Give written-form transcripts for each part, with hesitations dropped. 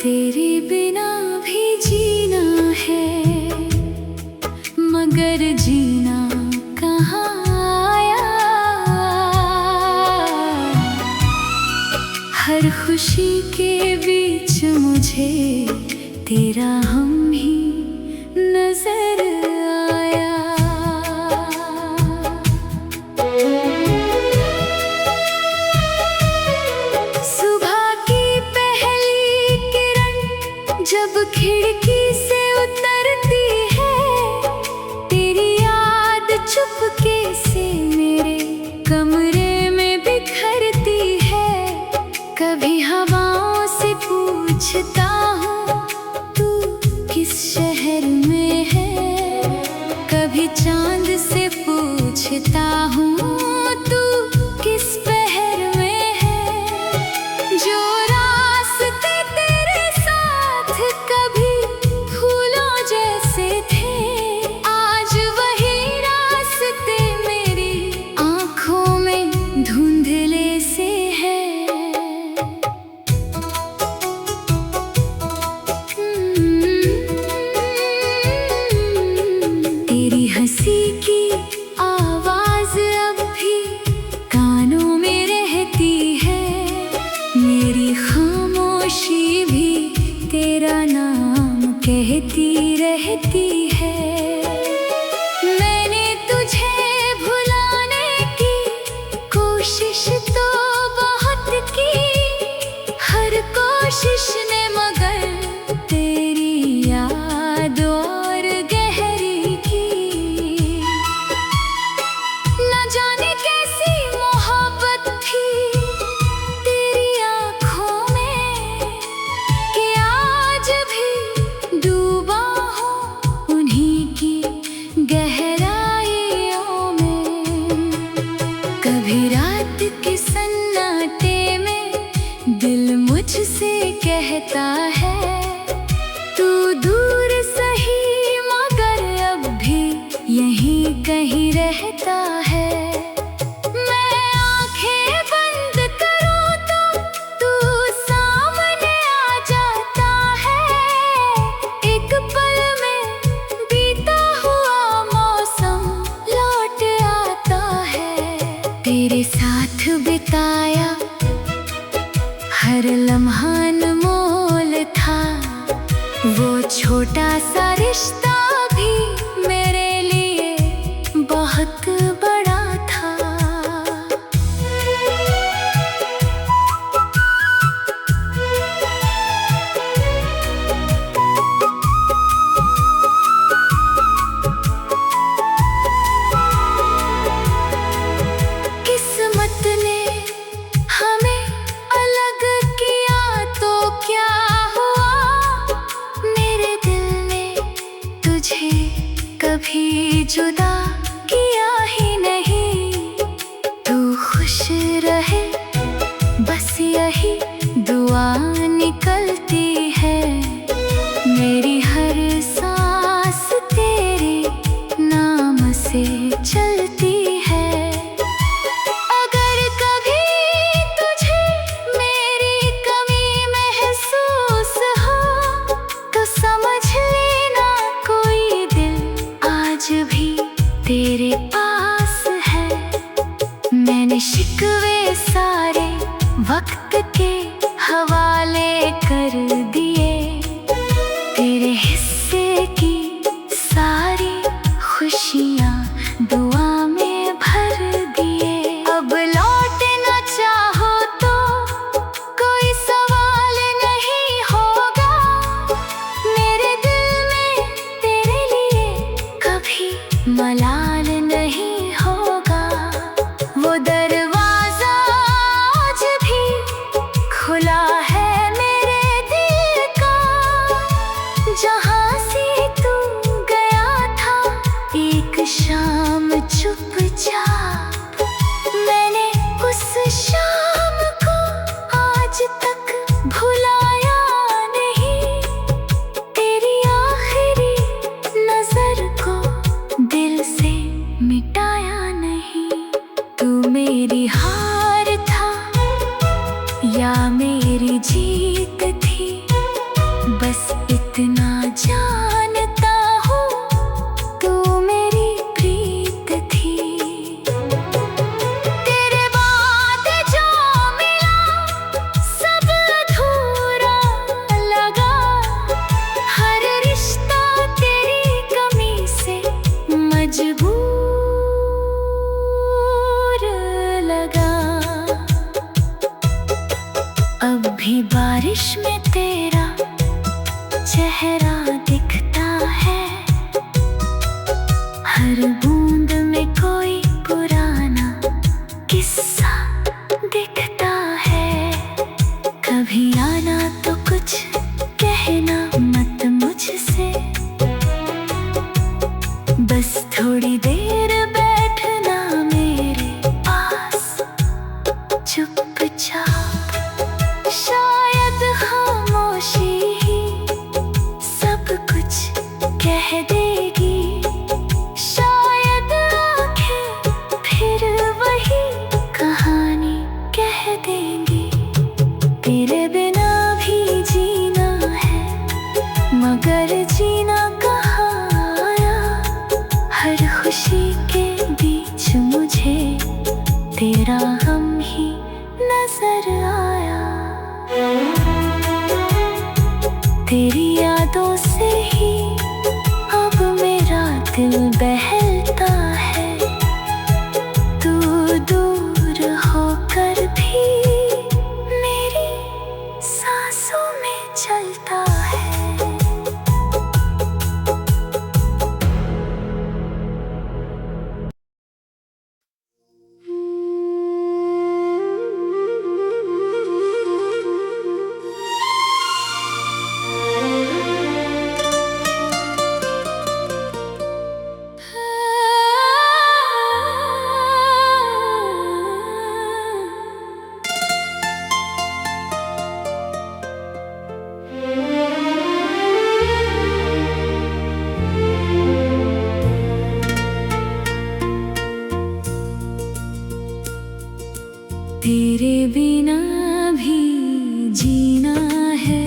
तेरे बिना भी जीना है, मगर जीना कहाँ आया। हर खुशी के बीच मुझे तेरा हम ही नजर आया। सुबह की पहली किरण जब खिड़की से उतरती है, तेरी याद चुपके से मेरे कमरे में बिखरती है। कभी हवाओं से पूछता हूँ तू किस शहर में है, कभी चांद से पूछता हूँ तू किस पहर में है। जो रास्ते तेरे साथ कभी फूलों जैसे थे, आज वही रास्ते मेरी आँखों में धुंधले से है। तेरी हंसी की आवाज अब भी कानों में रहती है, मेरी खामोशी भी तेरा नाम कहती रहती है। मैंने तुझे भुलाने की कोशिश तो बहुत की, हर कोशिश ने मगर तेरी याद और गहरी की। न जाने कैसी मोहब्बत थी तेरी आँखों में, कि आज भी डूबा हूँ उन्हीं की गहराइयों में। कभी रात के सन्नाटे में दिल मुझसे कहता है, तू दूर सही मगर अब भी यहीं कहीं रहता है। मैं आंखें बंद करूं तो तू सामने आ जाता है, एक पल में बीता हुआ मौसम लौट आता है। तेरे साथ बिताया हर लम्हा अनमोल था, वो छोटा सा रिश्ता भी मेरे लिए बहुत बड़ा था। किस्मत ने हमें अलग किया तो क्या हुआ, मेरे दिल ने तुझे कभी जुदा किया ही नहीं। तू खुश रहे बस यही दुआ निकलती है, मेरी हर सांस तेरे नाम से चलती है। अगर कभी तुझे मेरी कमी महसूस हो तो समझ लेना कोई दिल आज भी तेरे पास है। मैंने शिकवे सारे वक्त के हवाले कर दिए, तेरे हिस्से की सारी खुशियाँ दुआ में भर दिए। अब लौटना चाहो तो कोई सवाल नहीं होगा, मेरे दिल में तेरे लिए कभी मलाल नहीं होगा। वो दरवाजा आज भी खुला है मेरे दिल का, जहाँ से तू गया था एक शाम चुपचाप। मैंने उस शाम को आज तक भुलाया नहीं, तेरी आखिरी नजर को दिल से मिटाया नहीं। तू मेरी हार था या मेरी जीत थी, जानता हूँ तू मेरी प्रीत थी। तेरे बाद जो मिला सब अधूरा लगा। हर रिश्ता तेरी कमी से मजबूर लगा। अब भी बारिश में तेरा चेहरा दिखता है। हर बूंद में कोई पुराना किस्सा दिखता है। कभी आना तो कुछ कहना मत मुझसे, बस थोड़ी देर बैठना मेरे पास चुपचाप। शायद खामोशी ही सब कुछ कह देगी। शायद आँखें फिर वही कहानी कह देंगी। तेरे बिना भी जीना है मगर जीना कहाँ आया। हर खुशी के बीच मुझे तेरा गम ही नजर आया। तेरी यादों से ही अब मेरा दिल बहलता है। तू दूर होकर भी मेरी सांसों में चलता है। तेरे बिना भी जीना है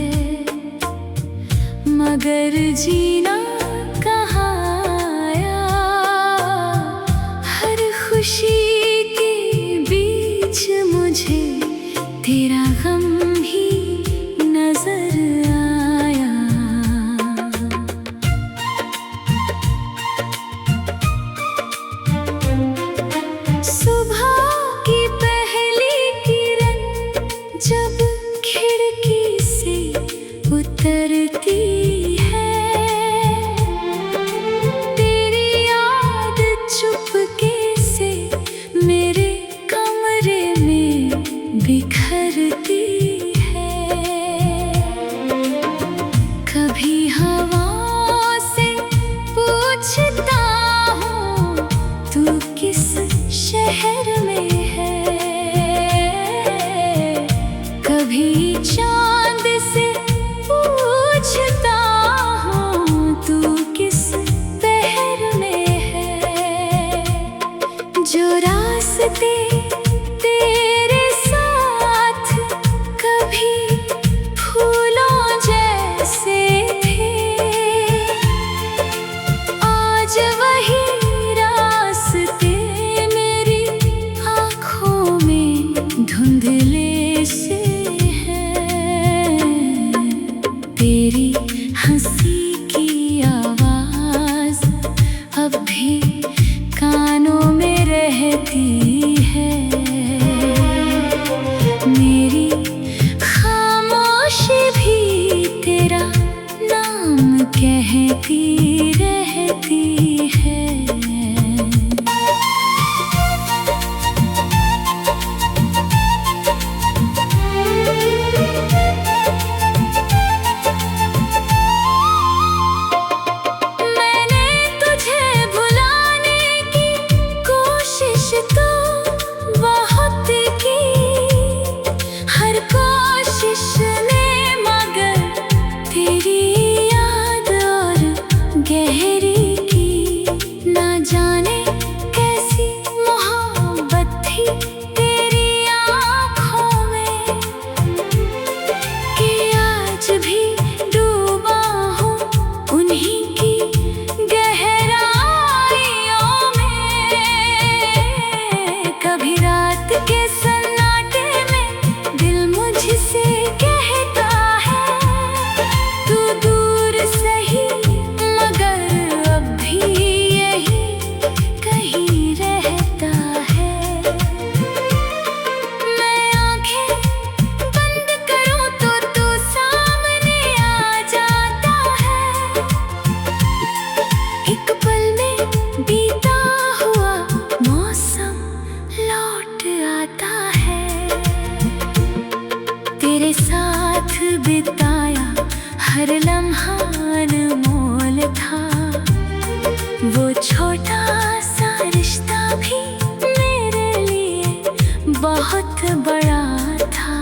मगर जीना कहाँ आया। हर खुशी के बीच मुझे तेरा गम ही नजर आया। सुबह की जब खिड़की से उतरती है तेरी याद चुपके से मेरे कमरे में बिखरती है। कभी हवा से पूछता हूँ तू किस शहर में है। कभी चांद से पूछता हूँ तू किस पहर में है। जो रास्ते तेरे साथ कभी फूलों जैसे थे आज वही रास्ते मेरी आँखों में धुंधले से। तेरी हंसी की आवाज अब भी कानों में रहती है। मेरी खामोशी भी तेरा नाम कहती रहती है। तेरे साथ बिताया हर लम्हा अनमोल था। वो छोटा सा रिश्ता भी मेरे लिए बहुत बड़ा था।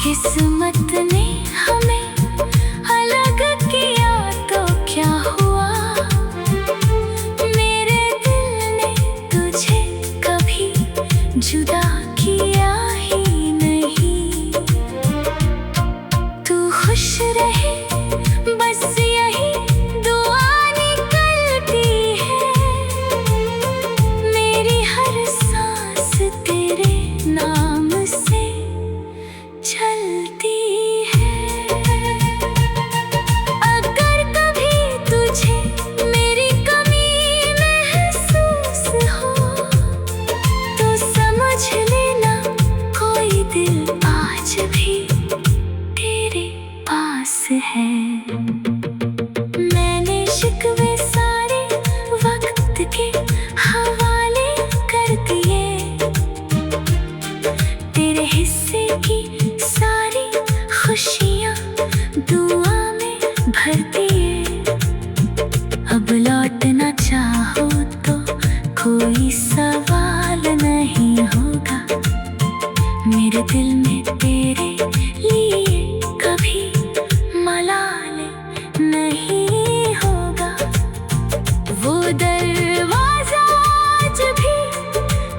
किस्मत ने हमें अलग किया तो क्या हुआ, मेरे दिल ने तुझे कभी जुदा किया ही नहीं। तू खुश रहे बस यही दुआ निकलती है, मेरी हर सांस तेरे नाम से चलती है। अगर कभी तुझे मेरी कमी महसूस हो तो समझ लेना कोई दिल आज भी तेरे पास है। मैंने शिकवे सारे वक्त के हवाले कर दिए, तेरे हिस्से की सारी खुशियाँ दुआ में भर दिए। अब लौटना चाहो तो कोई सवाल नहीं होगा, मेरे दिल में तेरे लिए कभी मलाल नहीं होगा। वो दरवाजा आज भी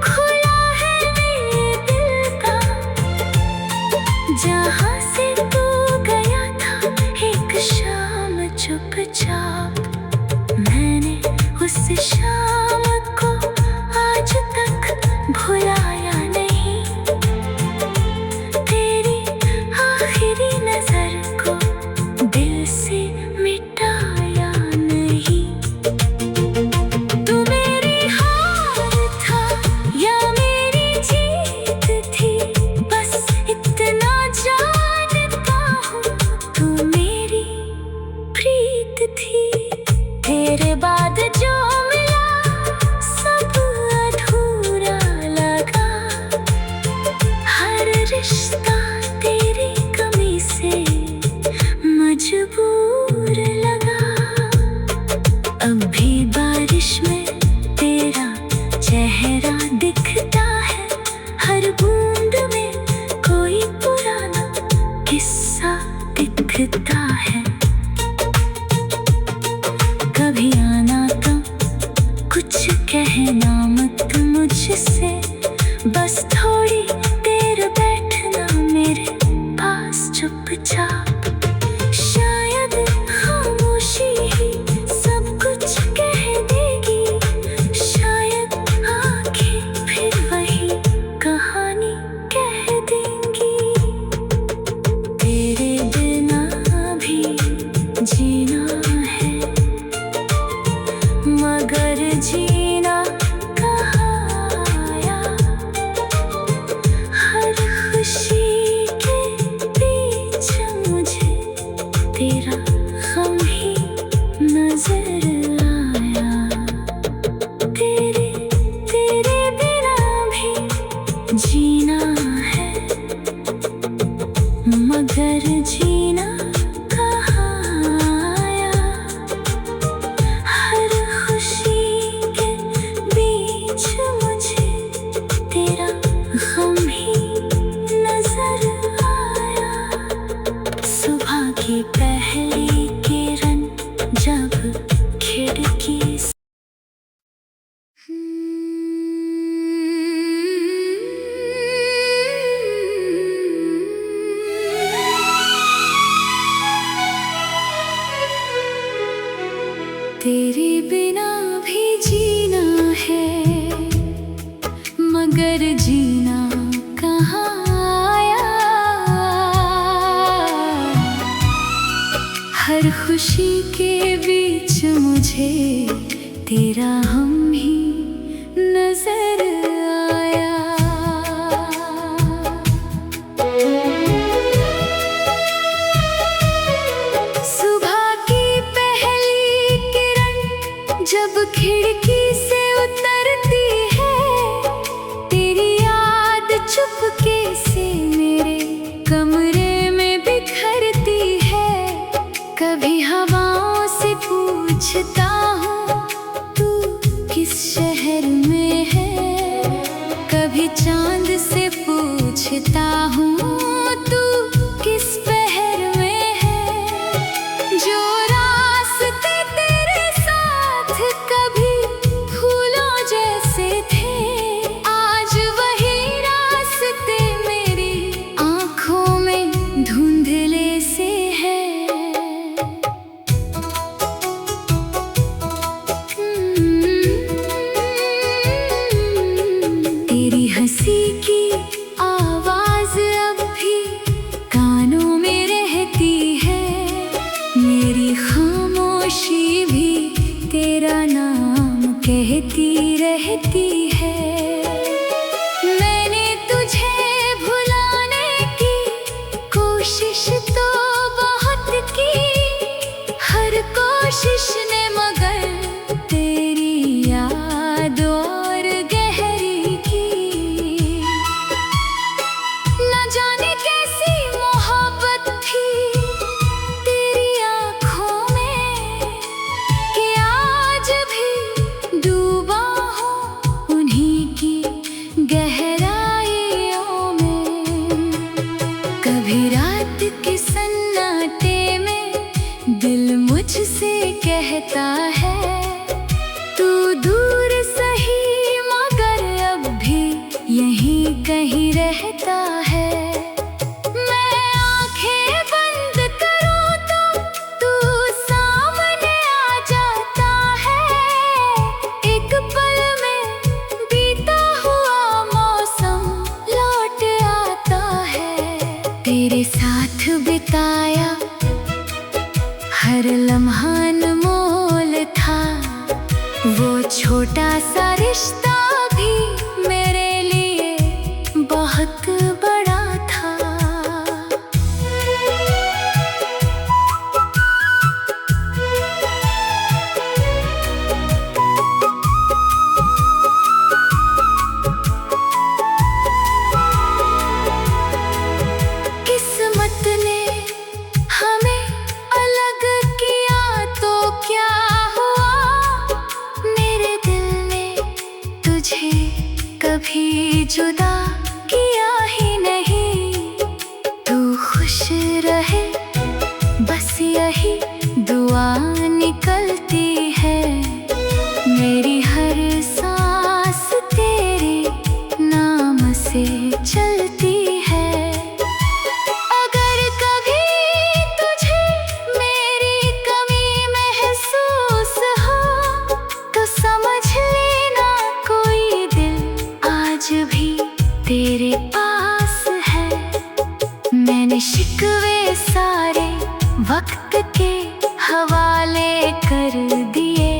खुला है मेरे दिल का, जहाँ से तू गया था एक शाम चुपचाप। मैंने उस शाम को आज तक भुलाया नहीं, तेरी आखिरी नजर को दिल से मिटाया नहीं। तू मेरी हार था या मेरी जीत थी, बस इतना जानता हूँ तू मेरी प्रीत थी। तेरे बाद जो मिला सब अधूरा लगा, हर रिश्ता तेरी कमी से मजबूर लगा। अब भी बारिश में तेरा चेहरा दिखता है, हर बूंद में कोई पुराना किस्सा दिखता है। कभी आना तो कुछ कहना मत मुझसे, बस थोड़ी देर बैठना मेरे पास चुपचाप। शायद खामोशी ही सब कुछ कह देगी, शायद आंखें फिर वही कहानी कह देंगी। तेरे बिना भी जीना है मगर जीना कहाँ आया, हर खुशी के बीच मुझे तेरा गम ही नजर आया। तेरे तेरे बिना भी जीना है मगर जीना कहाँ आया, हर खुशी के बीच मुझे तेरा गम ही नजर आया। सुबह की पहली किरण जब खिड़की से तेरे बिना भी जीना है मगर जीना कहाँ आया, हर खुशी के बीच मुझे तेरा हम ही नजर आया। जब खिड़की से उतरती है तेरी याद चुप में है। कभी चांद से पूछता हूँ तू किस पहर में है। जो रास्ते तेरे साथ कभी फूलों जैसे थे, आज वही रास्ते मेरी आँखों में धुंधले से है। तेरी हंसी की आवाज अब भी कानों में रहती है। मेरी खामोशी भी तेरा नाम कहती रहती है। मैंने तुझे भुलाने की कोशिश तो बहुत की, हर कोशिश ने मगर तेरी याद और गहरी की। न जाने कैसी मोहब्बत थी तेरी आँखों में, कि आज भी डूबा हूँ उन्हीं की गहराइयों में। कभी रात के सन्नाटे में दिल मुझसे कहता है, तू दूर सही मगर अब भी यहीं कहीं रहता है। मैं आंखें बंद करूं तो तू सामने आ जाता है। एक पल में बीता हुआ मौसम लौट आता है। तेरे साथ बिताया हर लम्हा अनमोल था। वो छोटा सा रिश्ता भी मेरे लिए बहुत बड़ा था। किस्मत ने हमें अलग किया तो क्या हुआ, मेरे दिल ने तुझे कभी जुदा किया ही नहीं। तू खुश रहे बस यही दुआ निकलती है। मेरी हर सांस तेरे नाम से चलती है। अगर कभी तुझे मेरी कमी महसूस हो तो समझ लेना कोई दिल आज भी तेरे पास है। मैंने शिकवे सारे वक्त के हवाले कर दिए,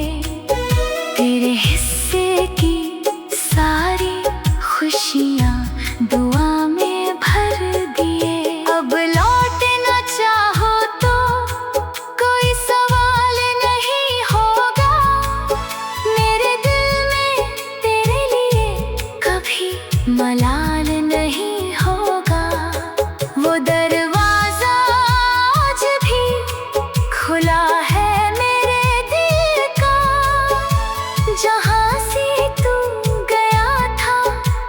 तेरे हिस्से की सारी खुशियाँ दुआ में भर दिए। अब लौटना चाहो तो कोई सवाल नहीं होगा। मेरे दिल में तेरे लिए कभी मलाल नहीं होगा। वो दरवाजा आज भी खुला है मेरे दिल का, जहाँ से तू गया था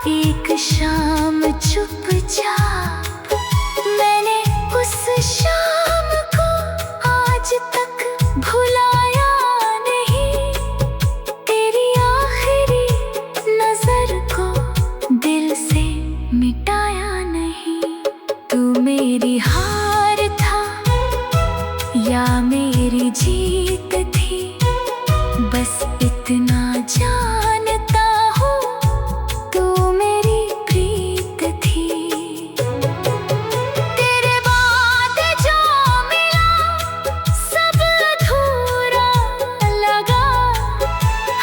एक शाम चुपचाप। मैंने उस शाम को आज तक भुलाया नहीं। तेरी आखिरी नजर को दिल से मिटाया नहीं। तू मेरी हार था या मेरी जीत थी, बस इतना जानता हूँ तू मेरी प्रीत थी। तेरे बाद जो मिला सब अधूरा लगा।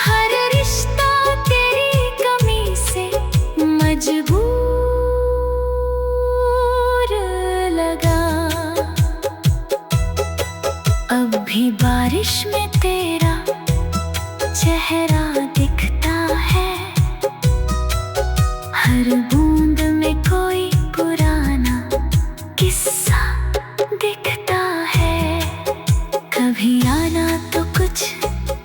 हर रिश्ता तेरी कमी से मजबूर लगा। अब भी बारिश में तेरा चेहरा दिखता है। हर बूंद में कोई पुराना किस्सा दिखता है। कभी आना तो कुछ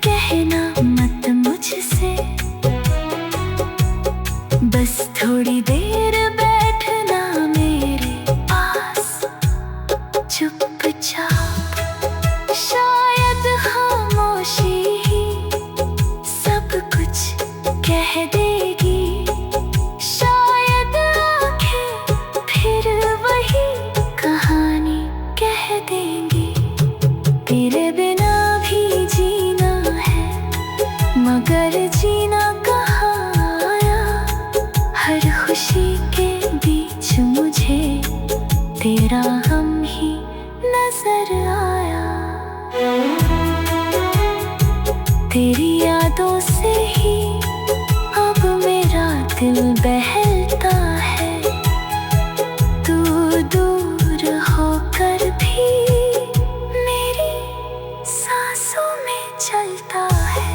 कहना मत मुझसे, थोड़ी देर बैठना मेरे पास चुपचाप, शायद खामोशी ही सब कुछ कह देगी। शायद आंखें फिर वही कहानी कह देंगी। तेरे बिना भी जीना है मगर जीना कहाँ आया। हर खुशी के बीच मुझे तेरा गम ही नजर आया। तेरी यादों से ही अब मेरा दिल बहलता है। तू दूर होकर भी मेरी सांसों में चलता है।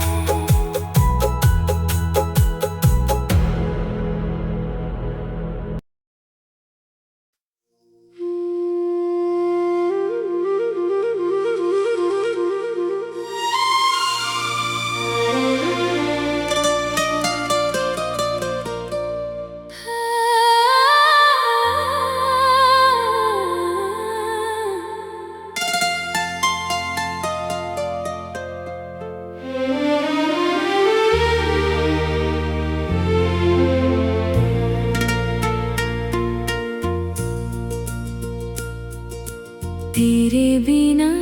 तेरे बिना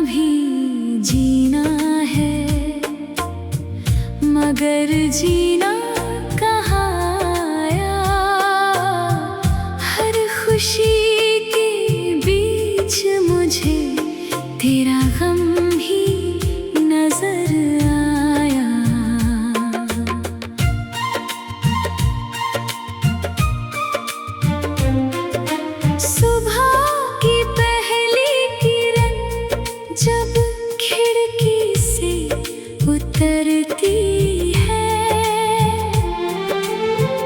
भी जीना है मगर जीना कहाँ आया। हर खुशी के बीच मुझे तेरा गम ही नजर आया। सुबह जब खिड़की से उतरती है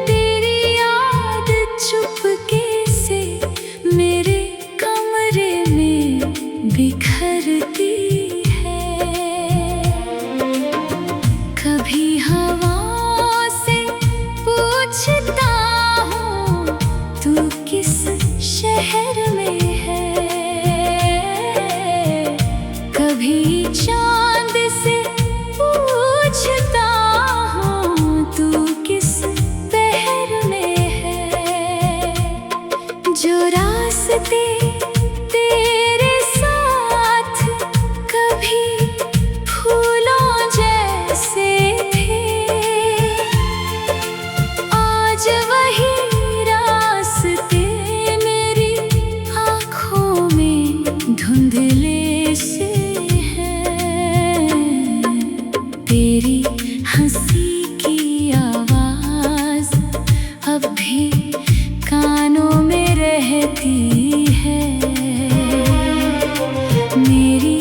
तेरी याद चुपके से मेरे कमरे में बिखरती है। कभी हवा से पूछता हूँ तू किस शहर में है। कभी चांद से पूछता हूँ तू किस पहर में है। जो रास्ते तेरे साथ कभी फूलों जैसे थे आज वही रास्ते मेरी आँखों में धुंधले से। तेरी हंसी की आवाज अब भी कानों में रहती है। मेरी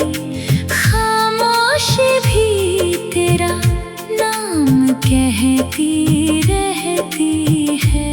खामोशी भी तेरा नाम कहती रहती है।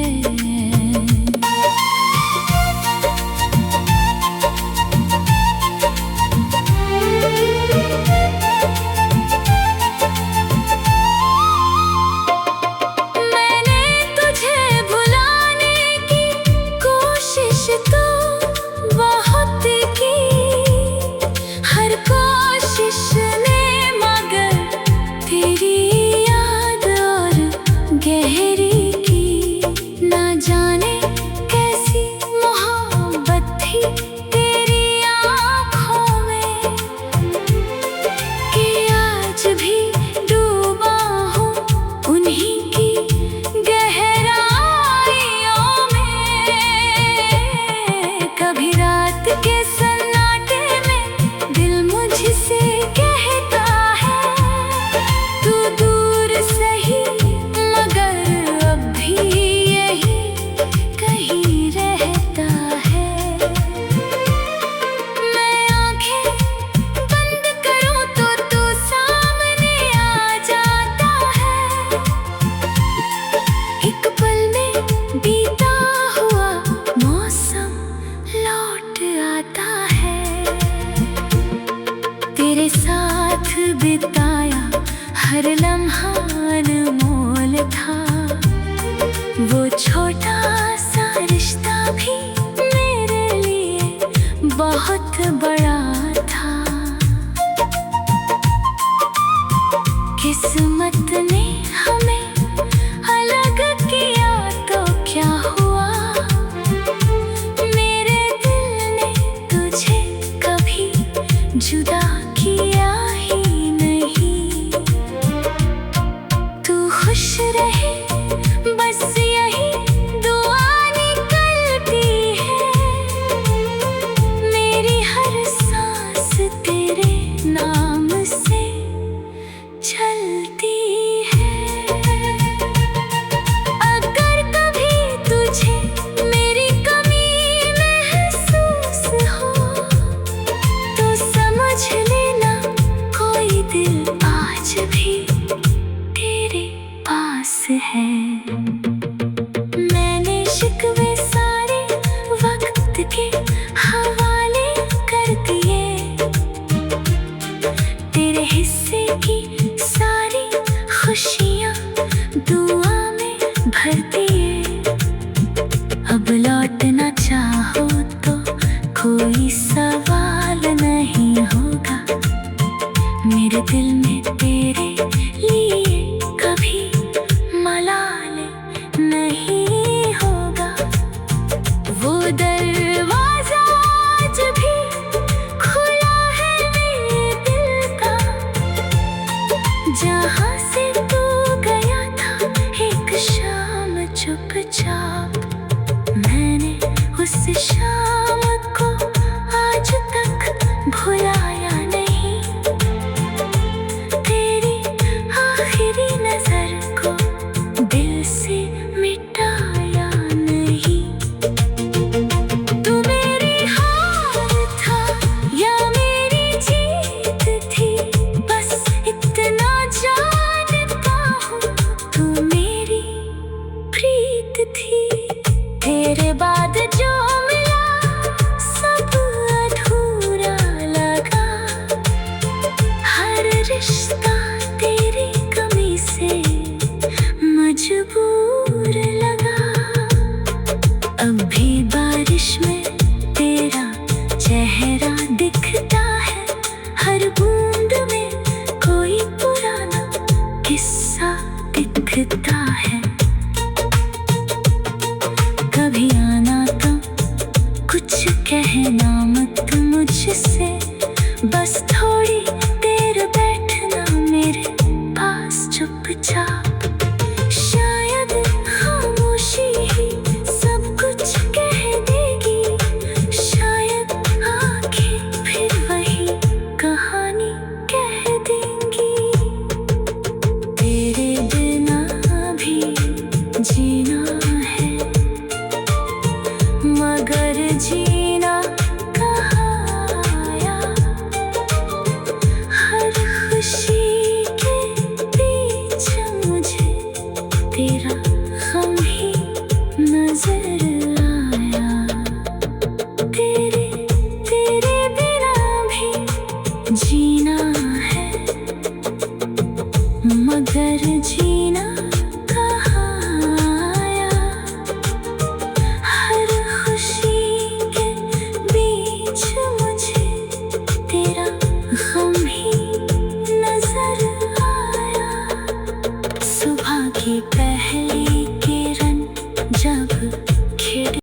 कहता है तू दूर सही मगर वो छोटा सा रिश्ता भी मेरे लिए बहुत बड़ा था। किस्मत ने हमें अलग किया तो क्या हुआ, मेरे दिल ने तुझे कभी जुदा किया ही नहीं। तू खुश रहे बस यही दुआ निकलती है, मेरी हर सांस तेरे नाम से चलती है। अगर कभी तुझे मेरी कमी महसूस हो तो समझ लेना कोई दिल आज भी तेरे पास है। मैंने शिकवे सारे वक्त के हवाले कर दिए, तेरे हिस्से की सारी खुशियाँ दुआ में भर दिए। अब लौटना चाहो तो कोई सवाल नहीं होगा, मेरे दिल में तेरे लिए कभी मलाल नहीं होगा। वो दरवाजा आज भी खुला है मेरे दिल का, जहाँ से तू गया था एक शाम चुपचाप। मैंने उस शाम को आज तक भुलाया नहीं, तेरी आखिरी नजर को दिल से मिटाया नहीं। तू मेरी हार था या मेरी जीत थी, बस इतना जानता हूँ तू मेरी प्रीत थी। तेरे बाद जो मिला सब अधूरा लगा, हर रिश्ता तेरी कमी से मजबूर लगा। अब भी बारिश में तेरा चेहरा दिखता है, हर बूंद में कोई पुराना किस्सा दिखता है। कभी आना तो कुछ कहना मत मुझसे, बस थोड़ी देर बैठना मेरे पास चुपचाप। शायद खामोशी ही सब कुछ कह देगी, शायद आँखें फिर वही कहानी कह देंगी। तेरे बिना भी जीना है मगर जीना कहाँ आया, हर खुशी के बीच मुझे तेरा गम ही नजर आया। तेरे तेरे बिना भी जीना है मगर जीना कहाँ आया, हर खुशी के बीच मुझे तेरा गम ही नजर आया। सुबह की पहली किरण जब